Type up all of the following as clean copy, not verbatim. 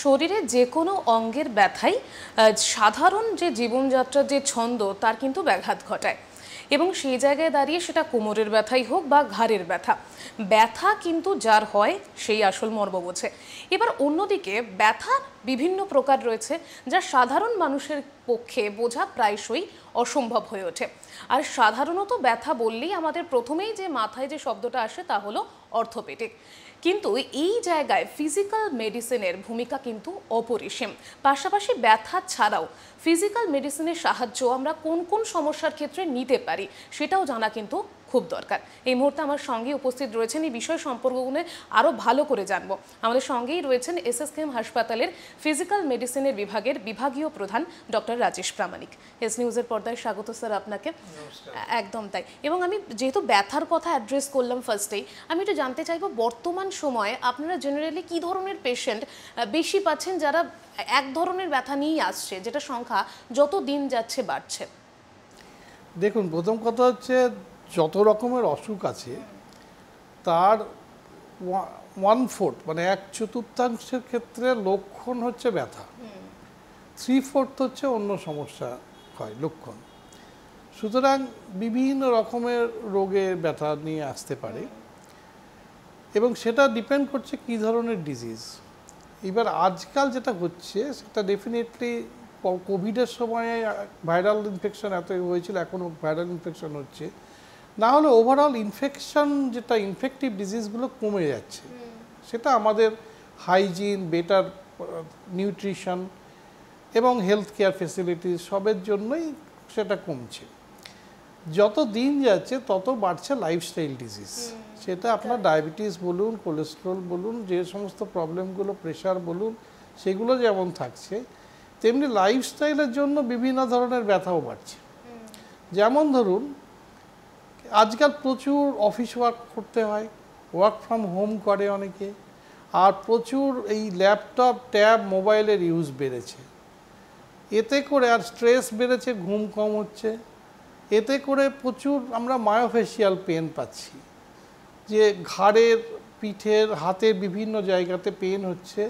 শরীরে যে কোনো অঙ্গের ব্যথাই সাধারণ যে জীবনযাত্রার যে ছন্দ তার কিন্তু ব্যাঘাত ঘটায় এবং সেই জায়গায় দাঁড়িয়ে সেটা কোমরের ব্যথাই হোক বা ঘাড়ের ব্যথা, ব্যথা কিন্তু যার হয় সেই আসল মর্ম বোঝে। এবার অন্যদিকে ব্যথা বিভিন্ন প্রকার রয়েছে যা সাধারণ মানুষের পক্ষে বোঝা প্রায়শই অসম্ভব হয়ে ওঠে। আর সাধারণত ব্যথা বললেই আমাদের প্রথমেই যে মাথায় যে শব্দটা আসে তা হলো অর্থোপেডিক। কিন্তু এই জায়গায় ফিজিক্যাল মেডিসিনের ভূমিকা কিন্তু অপরিসীম। পাশাপাশি ব্যথা ছাড়াও ফিজিক্যাল মেডিসিনের সাহায্য আমরা কোন কোন সমস্যার ক্ষেত্রে নিতে পারি সেটাও জানা কিন্তু খুব দরকার। এই মুহূর্তে আমার সঙ্গে উপস্থিত রয়েছেন এই বিষয় সম্পর্কগুলো আরও ভালো করে জানবো। আমাদের সঙ্গেই রয়েছেন এসএসকেএম হাসপাতালের ফিজিক্যাল মেডিসিনের বিভাগের বিভাগীয় প্রধান ডক্টর রাজেশ প্রামাণিক। এস নিউজের পর্দায় স্বাগত স্যার আপনাকে। একদম তাই। এবং আমি যেহেতু ব্যথার কথা অ্যাড্রেস করলাম ফার্স্টেই, আমি একটু জানতে চাইবো বর্তমান সময়ে আপনারা জেনারেলি কী ধরনের পেশেন্ট বেশি পাচ্ছেন যারা এক ধরনের ব্যথা নিয়েই আসছে, যেটা সংখ্যা যত দিন যাচ্ছে বাড়ছে? দেখুন, প্রথম কথা হচ্ছে যত রকমের অসুখ আছে তার 1/4 মানে 1/4 ক্ষেত্রে লক্ষণ হচ্ছে ব্যথা, 3/4 হচ্ছে অন্য সমস্যা হয় লক্ষণ। সুতরাং বিভিন্ন রকমের রোগের ব্যথা নিয়ে আসতে পারে এবং সেটা ডিপেন্ড করছে কী ধরনের ডিজিজ। এবার আজকাল যেটা হচ্ছে সেটা ডেফিনেটলি কোভিডের সময়ে ভাইরাল ইনফেকশন এত হয়েছিল, এখনও ভাইরাল ইনফেকশন হচ্ছে, না হলে ওভারঅল ইনফেকশন যেটা ইনফেক্টিভ ডিজিজগুলো কমে যাচ্ছে। সেটা আমাদের হাইজিন, বেটার নিউট্রিশন এবং হেলথ কেয়ার ফেসিলিটিস সবের জন্যই সেটা কমছে। যত দিন যাচ্ছে তত বাড়ছে লাইফস্টাইল ডিজিজ। সেটা আপনার ডায়াবেটিস বলুন, কোলেস্ট্রল বলুন, যে সমস্ত প্রবলেমগুলো, প্রেশার বলুন, সেগুলো যেমন থাকছে তেমনি লাইফস্টাইলের জন্য বিভিন্ন ধরনের ব্যথাও বাড়ছে। যেমন ধরুন, আজকাল প্রচুর অফিস ওয়ার্ক করতে হয়, ওয়ার্ক ফ্রম হোম করে অনেকে, আর প্রচুর এই ল্যাপটপ, ট্যাব, মোবাইলের ইউজ বেড়েছে। এতে করে আর স্ট্রেস বেড়েছে, ঘুম কম হচ্ছে, এতে করে প্রচুর আমরা মায়োফেশিয়াল পেন পাচ্ছি, যে ঘাড়ের, পিঠের, হাতের বিভিন্ন জায়গাতে পেন হচ্ছে।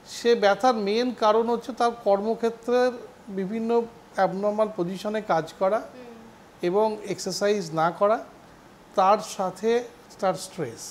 সে ব্যথার মেন কারণ হচ্ছে তার কর্মক্ষেত্রের বিভিন্ন অ্যাবনর্মাল পজিশনে কাজ করা এবং এক্সারসাইজ না করা, তার সাথে তার স্ট্রেস,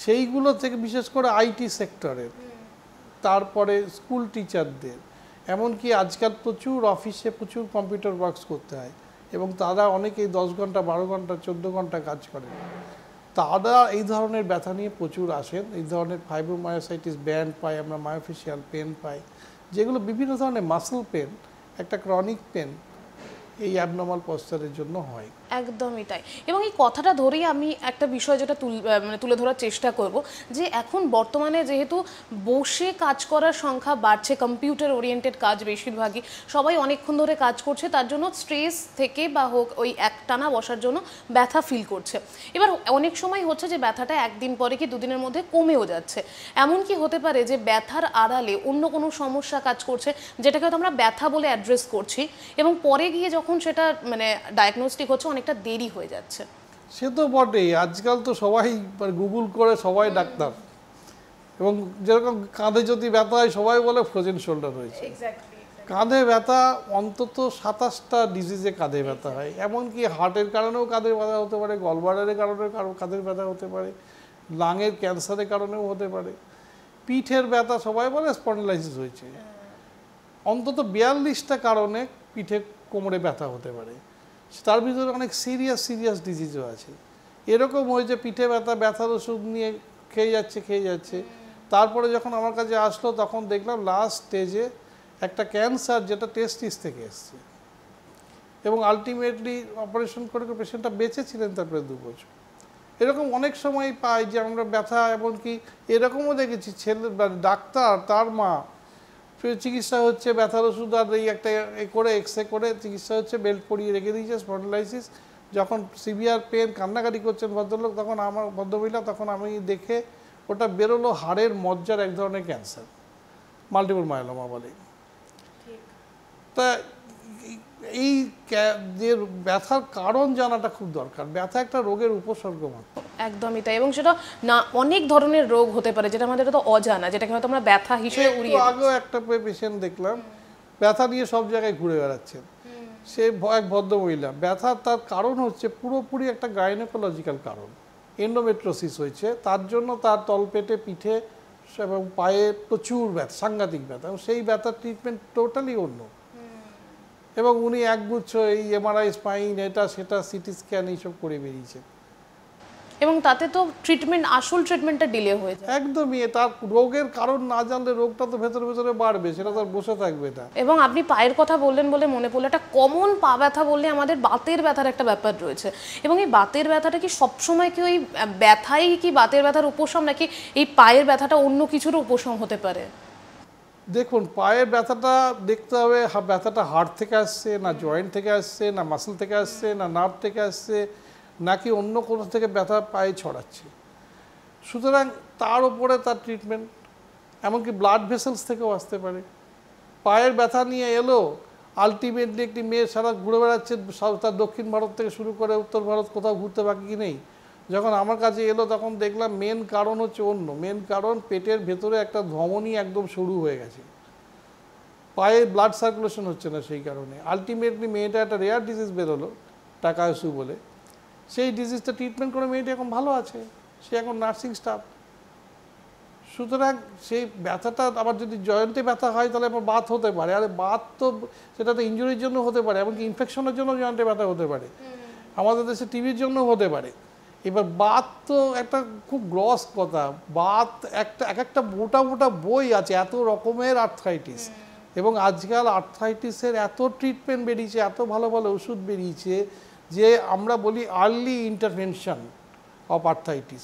সেইগুলো থেকে বিশেষ করে আইটি সেক্টরের, তারপরে স্কুল টিচারদের, এমনকি আজকাল প্রচুর অফিসে প্রচুর কম্পিউটার ওয়ার্কস করতে হয় এবং তারা অনেকেই 10 ঘন্টা, 12 ঘন্টা, 14 ঘন্টা কাজ করে। তারা এই ধরনের ব্যথা নিয়ে প্রচুর আসেন। এই ধরনের ফাইব্রোমায়োসাইটিস ব্যান্ড পাই আমরা, মায়োফেশিয়াল পেন পাই, যেগুলো বিভিন্ন ধরনের মাসল পেন, একটা ক্রনিক পেন এই অ্যাবনর্মাল পশ্চারের জন্য হয়। একদমই তাই। এবং এই কথাটা ধরেই আমি একটা বিষয় যেটা তুলে ধরার চেষ্টা করব, যে এখন বর্তমানে যেহেতু বসে কাজ করার সংখ্যা বাড়ছে, কম্পিউটার ওরিয়েন্টেড কাজ বেশিরভাগই, সবাই অনেকক্ষণ ধরে কাজ করছে, তার জন্য স্ট্রেস থেকে বা হোক ওই একটানা বসার জন্য ব্যথা ফিল করছে। এবার অনেক সময় হচ্ছে যে ব্যথাটা একদিন পরে কি দুদিনের মধ্যে কমেও যাচ্ছে। এমন কি হতে পারে যে ব্যথার আড়ালে অন্য কোনো সমস্যা কাজ করছে, যেটাকে হয়তো আমরা ব্যথা বলে অ্যাড্রেস করছি এবং পরে গিয়ে যখন সেটা মানে ডায়াগনস্টিক হচ্ছে অনেকটা দেরি হয়ে যাচ্ছে? সে তো বটেই। আজকাল তো সবাই গুগল করে সবাই ডাক্তার, এবং যেরকম কাঁধে যদি ব্যথা হয় সবাই বলে ফ্রোজেন শোল্ডার হয়েছে। কাঁধে ব্যথা অন্তত 27টা ডিজিজে কাঁধে ব্যথা হয়, এমনকি হার্টের কারণেও কাঁধের ব্যথা হতে পারে, গলব্লাডারের কারণে কাঁধের ব্যথা হতে পারে, লাঙের ক্যান্সারের কারণেও হতে পারে। পিঠের ব্যথা সবাই বলে স্পন্ডিলাইসিস হয়েছে। অন্তত 42টা কারণে পিঠে, কোমরে ব্যথা হতে পারে। তার ভিতরে অনেক সিরিয়াস ডিজিজও আছে। এরকম হয়েছে পিঠে ব্যথা, ব্যথার ওষুধ নিয়ে খেয়ে যাচ্ছে, তারপরে যখন আমার কাছে আসলো তখন দেখলাম লাস্ট স্টেজে একটা ক্যান্সার, যেটা টেস্টিস থেকে এসছে, এবং আলটিমেটলি অপারেশন করে পেশেন্টটা বেঁচে ছিলেন তারপরে 2 বছর। এরকম অনেক সময় পাই যে আমরা ব্যথা, এমনকি এরকমও দেখেছি ছেলে ডাক্তার, তার মা চিকিৎসা হচ্ছে, ব্যথার ওষুধ আর এই একটা করে এক্সরে করে চিকিৎসা হচ্ছে, বেল্ট পরিয়ে রেখে দিয়েছে, স্পন্ডিলাইসিস। যখন সিভিয়ার পেন, কান্নাকাটি করছেন ভদ্রলোক, তখন আমার ভদ্রমহিলা, তখন আমি দেখে ওটা বেরোলো হাড়ের মজ্জার এক ধরনের ক্যান্সার, মাল্টিপল মায়োলোমা বলে। তা এই যে ব্যথার কারণ জানাটা খুব দরকার। ব্যথা একটা রোগের উপসর্গ মাত্র। একদমই তাই, এবং সেটা না অনেক ধরনের রোগ হতে পারে যেটা আমাদের তো অজানা, যেটাকে হয়তো আমরা ব্যথা হিসেবে উড়িয়ে দিই। আগেও একটা পেশেন্ট দেখলাম ব্যথা নিয়ে সব জায়গায় ঘুরে বেড়াচ্ছেন। সে এক ভদ্রমহিলা, ব্যথা তার কারণ হচ্ছে পুরোপুরি একটা গাইনোকোলজিক্যাল কারণ, এন্ডোমেট্রোসিস হয়েছে, তার জন্য তার তলপেটে, পিঠে এবং পায়ে প্রচুর ব্যথা, সাংঘাতিক ব্যথা, এবং সেই ব্যথার ট্রিটমেন্ট টোটালি অন্য। এবং উনি একগুচ্ছ এই এমআরআই, স্পাইন, এটা সেটা, সিটি স্ক্যান এইসব করে বেরিয়েছে, এবং তাতে তো ট্রিটমেন্ট, আসল ট্রিটমেন্টটা ডিলে হয়ে যায়। একদমই। তার রোগের কারণ না জানলে রোগটা তো ভেতরে ভেতরে বাড়বে, সেটা তো আর বসে থাকবে না। এবং আপনি পায়ের কথা বললেন বলে মনে পড়লো, একটা কমন পা ব্যথা বললে আমাদের বাতের ব্যথার একটা ব্যাপার রয়েছে, এবং এই বাতের ব্যথাটা কি সবসময় কি ওই ব্যথাই কি বাতের ব্যথার উপশম, নাকি এই পায়ের ব্যথাটা অন্য কিছুরও উপশম হতে পারে? দেখুন, পায়ের ব্যথাটা দেখতে হবে ব্যথাটা হাড় থেকে আসছে, না জয়েন্ট থেকে আসছে, না মাসল থেকে আসছে, না নার্ভ থেকে আসছে, নাকি অন্য কোনো থেকে ব্যথা পায়ে ছড়াচ্ছে। সুতরাং তার উপরে তার ট্রিটমেন্ট, এমনকি ব্লাড ভেসেলস থেকেও আসতে পারে। পায়ের ব্যথা নিয়ে এলো, আলটিমেটলি একটি মেয়ে সারা ঘুরে বেড়াচ্ছে, তার দক্ষিণ ভারত থেকে শুরু করে উত্তর ভারত, কোথাও ঘুরতে বাকি নেই। যখন আমার কাছে এলো তখন দেখলাম মেন কারণ হচ্ছে অন্য। মেন কারণ পেটের ভেতরে একটা ধমনী একদম সরু হয়ে গেছে, পায়ে ব্লাড সার্কুলেশন হচ্ছে না, সেই কারণে আলটিমেটলি মেয়েটা একটা রেয়ার ডিজিজ বেরোলো, টাকাসু বলে। সেই ডিজিজটা ট্রিটমেন্ট করে মেয়েটা এখন ভালো আছে, সে এখন নার্সিং স্টাফ। সুতরাং সেই ব্যথাটা আবার যদি জয়েন্টে ব্যথা হয় তাহলে আবার বাত হতে পারে, আর বাত তো সেটা তো ইনজুরির জন্য হতে পারে, এমনকি ইনফেকশনের জন্য জয়েন্টে ব্যথা হতে পারে, আমাদের দেশে টিভির জন্য হতে পারে। এবার বাত তো একটা খুব গ্রস কথা, বাত এক একটা মোটা মোটা বই আছে, এত রকমের আর্থ্রাইটিস, এবং আজকাল আর্থ্রাইটিসের এত ট্রিটমেন্ট বেরিয়েছে, এত ভালো ভালো ওষুধ বেরিয়েছে, যে আমরা বলি আর্লি ইন্টারভেনশন অফ আর্থ্রাইটিস।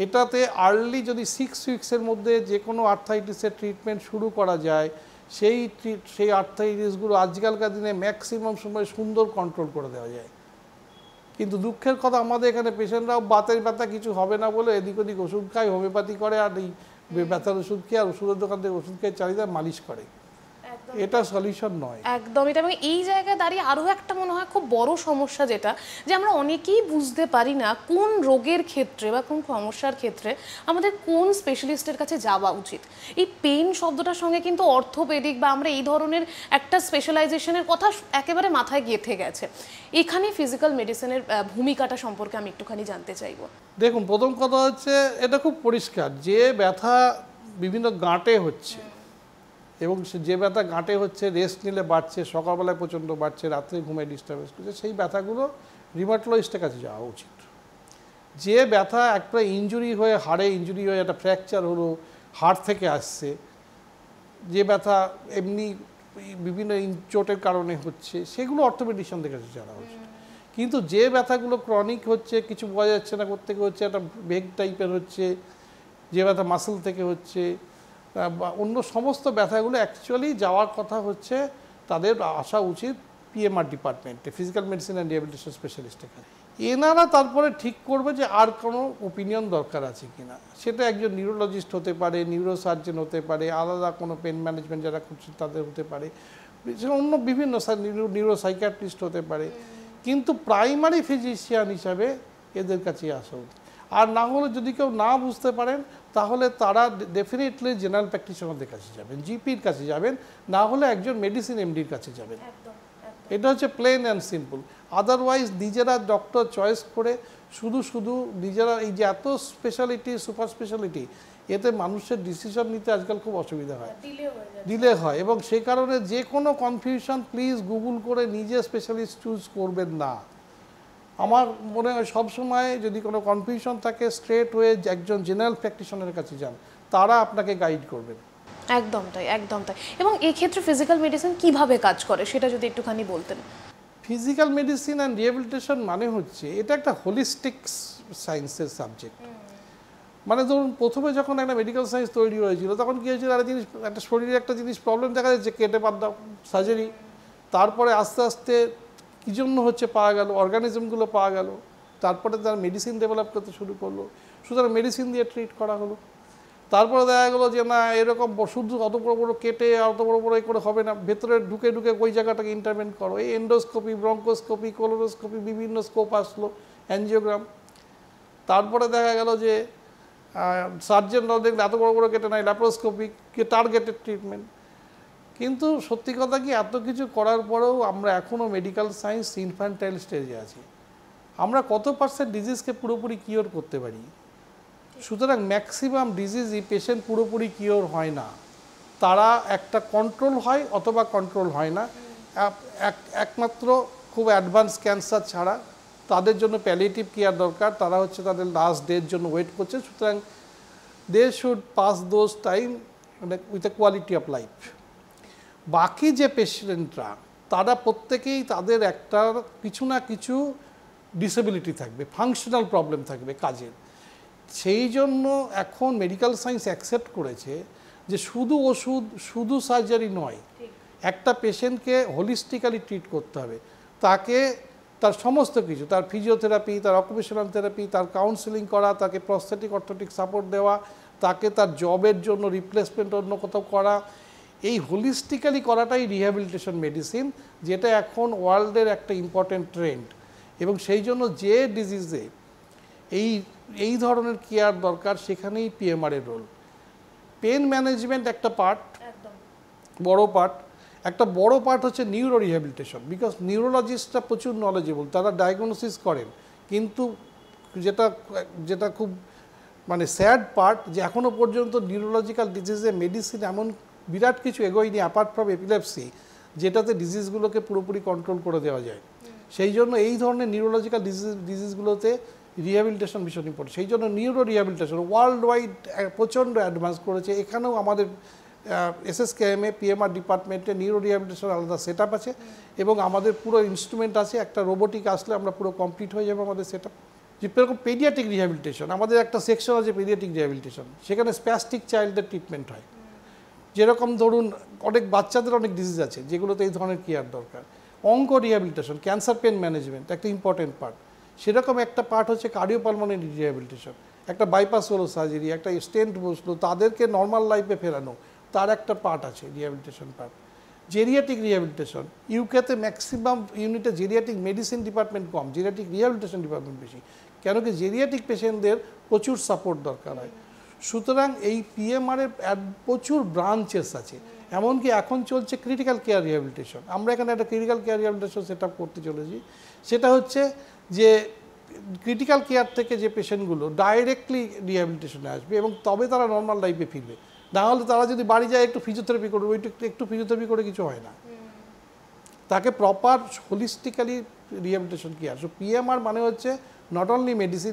এটাতে আর্লি যদি 6 উইক্সের মধ্যে যে কোনো আর্থ্রাইটিসের ট্রিটমেন্ট শুরু করা যায়, সেই আর্থ্রাইটিসগুলো আজকালকার দিনে ম্যাক্সিমাম সময় সুন্দর কন্ট্রোল করে দেওয়া যায়। কিন্তু দুঃখের কথা, আমাদের এখানে পেশেন্টরাও বাতের ব্যথা কিছু হবে না বলে এদিক ওদিক ওষুধ খায়, হোমিওপ্যাথি করে, আর এই ব্যথার ওষুধ খেয়ে, আর ওষুধের দোকান থেকে ওষুধ খেয়ে চালিয়ে মালিশ করে। এটা সলিউশন নয় একদমই। এবং এই জায়গায় দাঁড়িয়ে আরও একটা মনে হয় খুব বড় সমস্যা, যেটা যে আমরা অনেকেই বুঝতে পারি না কোন রোগের ক্ষেত্রে বা কোন সমস্যার ক্ষেত্রে আমাদের কোন স্পেশালিস্টের কাছে যাওয়া উচিত। এই পেইন শব্দটার সঙ্গে কিন্তু অর্থোপেডিক বা আমরা এই ধরনের একটা স্পেশালাইজেশনের কথা একেবারে মাথায় গেঁথে গেছে। এখানে ফিজিক্যাল মেডিসিনের ভূমিকাটা সম্পর্কে আমি একটুখানি জানতে চাইবো। দেখুন, প্রথম কথা হচ্ছে এটা খুব পরিষ্কার, যে ব্যথা বিভিন্ন গাঁটে হচ্ছে, এবং যে ব্যথা গাঁটে হচ্ছে, রেস্ট নিলে বাড়ছে, সকালবেলায় প্রচণ্ড বাড়ছে, রাত্রে ঘুমে ডিস্টার্বেন্স করছে, সেই ব্যথাগুলো রিমাটোলজিস্টের কাছে যাওয়া উচিত। যে ব্যথা একটা ইনজুরি হয়ে, হাড়ে ইনজুরি হয়ে একটা ফ্র্যাকচার হলো, হাড় থেকে আসছে, যে ব্যথা এমনি বিভিন্ন চোটের কারণে হচ্ছে, সেগুলো অর্থোপেডিশিয়ানদের কাছে যাওয়া উচিত। কিন্তু যে ব্যথাগুলো ক্রনিক হচ্ছে, কিছু বোঝা যাচ্ছে না কোত্থেকে হচ্ছে, একটা বেগ টাইপের হচ্ছে, যে ব্যথা মাসল থেকে হচ্ছে, বা অন্য সমস্ত ব্যথাগুলো অ্যাকচুয়ালি যাওয়ার কথা হচ্ছে, তাদের আসা উচিত পিএমআর ডিপার্টমেন্টে, ফিজিক্যাল মেডিসিন অ্যান্ড রিহ্যাবিলিটেশন স্পেশালিস্টের কাছে। এনারা তারপরে ঠিক করবে যে আর কোনো ওপিনিয়ন দরকার আছে কিনা। সেটা একজন নিউরোলজিস্ট হতে পারে, নিউরোসার্জন হতে পারে, আলাদা কোনো পেন ম্যানেজমেন্ট যারা করছে তাদের হতে পারে, অন্য বিভিন্ন নিউরোসাইকিয়াট্রিস্ট হতে পারে, কিন্তু প্রাইমারি ফিজিশিয়ান হিসাবে এদের কাছে আসা উচিত। আর না হলে যদি কেউ না বুঝতে পারেন, তাহলে তারা ডেফিনেটলি জেনারেল প্র্যাকটিশনারদের কাছে যাবেন, জিপির কাছে যাবেন, না হলে একজন মেডিসিন এমডির কাছে যাবেন। এটা হচ্ছে প্লেন অ্যান্ড সিম্পল। আদারওয়াইজ নিজেরা ডক্টর চয়েস করে শুধু নিজেরা, এই যে এত স্পেশালিটি, সুপার স্পেশালিটি, এতে মানুষের ডিসিশন নিতে আজকাল খুব অসুবিধা হয়, ডিলে হয়, এবং সেই কারণে যে কোনো কনফিউশন প্লিজ গুগল করে নিজে স্পেশালিস্ট চুজ করবেন না। আমার মনে হয় সবসময় যদি কোনো কনফিউশন থাকে, স্ট্রেট হয়ে একজন জেনারেল প্র্যাকটিশনারের কাছে যান, তারা আপনাকে গাইড করবেন। একদম তাই, একদম তাই। এবং এই ক্ষেত্রে ফিজিক্যাল মেডিসিন কিভাবে কাজ করে সেটা যদি একটুখানি বলতেন। ফিজিক্যাল মেডিসিন অ্যান্ড রিহ্যাবিলিটেশন মানে হচ্ছে, এটা একটা হোলিস্টিক সায়েন্সের সাবজেক্ট। মানে ধরুন, প্রথমে যখন একটা মেডিকেল সায়েন্স তৈরি হয়েছিল, তখন কী হয়েছিল, একটা শরীরে একটা জিনিস প্রবলেম দেখা যাচ্ছে, কেটে বাদ দাও, সার্জারি। তারপরে আস্তে আস্তে কী জন্য হচ্ছে পাওয়া গেল, অর্গানিজমগুলো পাওয়া গেল, তারপরে তারা মেডিসিন ডেভেলপ করতে শুরু করলো, সুতরাং মেডিসিন দিয়ে ট্রিট করা হলো। তারপরে দেখা গেলো যে না এরকম শুধু অত বড় বড় কেটে অত বড় বড় করে হবে না, ভেতরে ঢুকে ঢুকে ওই জায়গাটাকে ইন্টারভেন্ট করো, এই এন্ডোস্কোপি, ব্রঙ্কোস্কোপি, কোলোনোস্কোপি, বিভিন্ন স্কোপ আসলো, অ্যানজিওগ্রাম। তারপরে দেখা গেল যে সার্জেনরাও দেখলে এত বড় বড় কেটে নাই, ল্যাপ্রোস্কোপি, টার্গেটেড ট্রিটমেন্ট। কিন্তু সত্যি কথা কি, এত কিছু করার পরেও আমরা এখনও মেডিকেল সায়েন্স ইনফ্যান্টাইল স্টেজে আছি। আমরা কত পার্সেন্ট ডিজিজকে পুরোপুরি কিওর করতে পারি? সুতরাং ম্যাক্সিমাম ডিজিজই পেশেন্ট পুরোপুরি কিওর হয় না, তারা একটা কন্ট্রোল হয় অথবা কন্ট্রোল হয় না। একমাত্র খুব অ্যাডভান্স ক্যান্সার ছাড়া তাদের জন্য প্যালিয়েটিভ কেয়ার দরকার, তারা হচ্ছে তাদের লাস্ট ডের জন্য ওয়েট করছে। সুতরাং they should pass those time with a quality of life. বাকি যে পেশেন্টরা তারা প্রত্যেকেই তাদের একটা কিছু না কিছু ডিসেবিলিটি থাকবে, ফাংশনাল প্রবলেম থাকবে কাজের। সেই জন্য এখন মেডিকেল সায়েন্স অ্যাকসেপ্ট করেছে যে শুধু ওষুধ, শুধু সার্জারি নয়, একটা পেশেন্টকে হোলিস্টিক্যালি ট্রিট করতে হবে। তাকে তার সমস্ত কিছু, তার ফিজিওথেরাপি, তার অকুপেশনাল থেরাপি, তার কাউন্সেলিং করা, তাকে প্রস্থেটিক অর্থোটিক সাপোর্ট দেওয়া, তাকে তার জবের জন্য রিপ্লেসমেন্ট অন্য কোথাও করা, এই হোলিস্টিক্যালি করাটাই রিহ্যাবিলিটেশন মেডিসিন, যেটা এখন ওয়ার্ল্ডের একটা ইম্পর্টেন্ট ট্রেন্ড। এবং সেই জন্য যে ডিজিজে এই ধরনের কেয়ার দরকার, সেখানেই পিএমআরের রোল। পেন ম্যানেজমেন্ট একটা পার্ট, বড় পার্ট। একটা বড় পার্ট হচ্ছে নিউরো রিহ্যাবিলিটেশন, বিকজ নিউরোলজিস্টরা প্রচুর নলেজেবল, তারা ডায়াগনোসিস করেন। কিন্তু যেটা খুব মানে স্যাড পার্ট, যে এখনও পর্যন্ত নিউরোলজিক্যাল ডিজিজে মেডিসিন এমন বিরাট কিছু এগোয়নি অ্যাপার্ট ফ্রম এপিলেপসি, যেটাতে ডিজিজগুলোকে পুরোপুরি কন্ট্রোল করে দেওয়া যায়। সেই জন্য এই ধরনের নিউরোলজিক্যাল ডিজিজগুলোতে রিহ্যাবিলিটেশন ভীষণ ইম্পর্টেন্ট। সেই জন্য নিউরো রিহ্যাবিলিটেশন ওয়ার্ল্ড ওয়াইড প্রচণ্ড অ্যাডভান্স করেছে। এখানেও আমাদের এসএসকেএমে পিএমআর ডিপার্টমেন্টে নিউরো রিহ্যাবিলিটেশন আলাদা সেট আপ আছে, এবং আমাদের পুরো ইনস্ট্রুমেন্ট আছে। একটা রোবোটিক আসলে আমরা পুরো কমপ্লিট হয়ে যাবে আমাদের সেট আপ। যেরকম পেডিয়াট্রিক রিহ্যাবিলিটেশন, আমাদের একটা সেকশন আছে পেডিয়াট্রিক রিহ্যাবিলিটেশন, সেখানে স্প্যাস্টিক চাইল্ডদের ট্রিটমেন্ট হয়। যেরকম ধরুন অনেক বাচ্চাদের অনেক ডিজিজ আছে যেগুলোতে এই ধরনের কেয়ার দরকার। Onco rehabilitation, cancer pen management একটা ইম্পর্টেন্ট পার্ট। সেরকম একটা পার্ট হচ্ছে কার্ডিওপালমোনারি রিহ্যাবিলিটেশন, একটা বাইপাস হলো সার্জারি, একটা স্টেন্ট বসলো, তাদেরকে নর্মাল লাইফে ফেরানো, তার একটা পার্ট আছে রিহ্যাবিলিটেশন পার্ট। জেরিয়াটিক রিহ্যাবিলিটেশন, ইউকেতে ম্যাক্সিমাম ইউনিটে জেরিয়াটিক মেডিসিন ডিপার্টমেন্ট কম, জেরিয়াটিক রিহ্যাবিলিটেশন ডিপার্টমেন্ট বেশি, কেন কি জেরিয়াটিক পেশেন্টদের প্রচুর সাপোর্ট দরকার হয়। সুতরাং এই পিএমআরের প্রচুর ব্রাঞ্চেস আছে। এমনকি এখন চলছে ক্রিটিক্যাল কেয়ার রিহ্যাবিলিটেশন। আমরা এখানে একটা critical care rehabilitation set up করতে চলেছি। সেটা হচ্ছে যে ক্রিটিক্যাল কেয়ার থেকে যে পেশেন্টগুলো ডাইরেক্টলি রিহ্যাবিলিটেশনে আসবে এবং তবে তারা নর্মাল লাইফে ফিরবে। না হলে তারা যদি বাড়ি যায় একটু ফিজিওথেরাপি করবে, একটু ফিজিওথেরাপি করে কিছু হয় না, তাকে proper holistically rehabilitation care. So PMR মানে হচ্ছে নট অনলি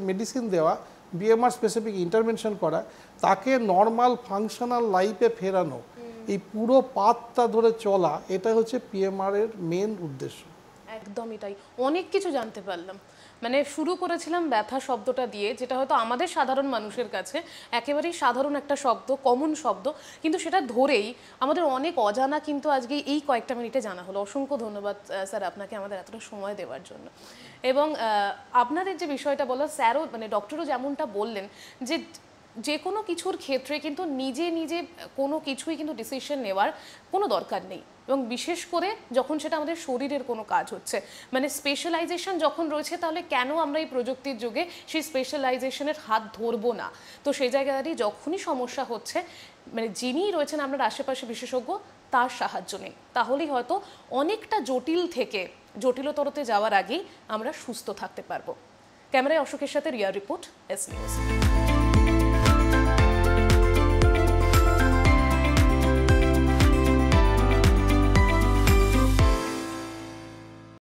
মেডিসিন দেওয়া, পিএমআর স্পেসিফিক ইন্টারভেনশন করা, তাকে নর্মাল ফাংশনাল লাইফে ফেরানো, এই পুরো পাথটা ধরে চলা, এটা হচ্ছে পিএমআর এর মেন উদ্দেশ্য। একদমই তাই। অনেক কিছু জানতে পারলাম। মানে শুরু করেছিলাম ব্যথা শব্দটা দিয়ে, যেটা হয়তো আমাদের সাধারণ মানুষের কাছে একেবারেই সাধারণ একটা শব্দ, কমন শব্দ, কিন্তু সেটা ধরেই আমাদের অনেক অজানা কিন্তু আজকে এই কয়েকটা মিনিটে জানা হলো। অসংখ্য ধন্যবাদ স্যার আপনাকে আমাদের এতটা সময় দেওয়ার জন্য। এবং আপনাদের যে বিষয়টা বলা, স্যারও মানে ডক্টরও যেমনটা বললেন যে কোনো কিছুর ক্ষেত্রে কিন্তু নিজে নিজে কোনো কিছুই কিন্তু ডিসিশন নেওয়ার কোনো দরকার নেই, এবং বিশেষ করে যখন সেটা আমাদের শরীরের কোনো কাজ হচ্ছে, মানে স্পেশালাইজেশন যখন রয়েছে, তাহলে কেন আমরা এই প্রযুক্তির যুগে সেই স্পেশালাইজেশনের হাত ধরবো না? তো সেই জায়গায় যখনই সমস্যা হচ্ছে, মানে যিনি রয়েছেন আপনার আশেপাশে বিশেষজ্ঞ, তার সাহায্য নেই, তাহলেই হয়তো অনেকটা জটিল থেকে জটিলতরতে যাওয়ার আগেই আমরা সুস্থ থাকতে পারবো। ক্যামেরায় অশোকের সাথে রিয়া রিপোর্ট, এস নিউজ।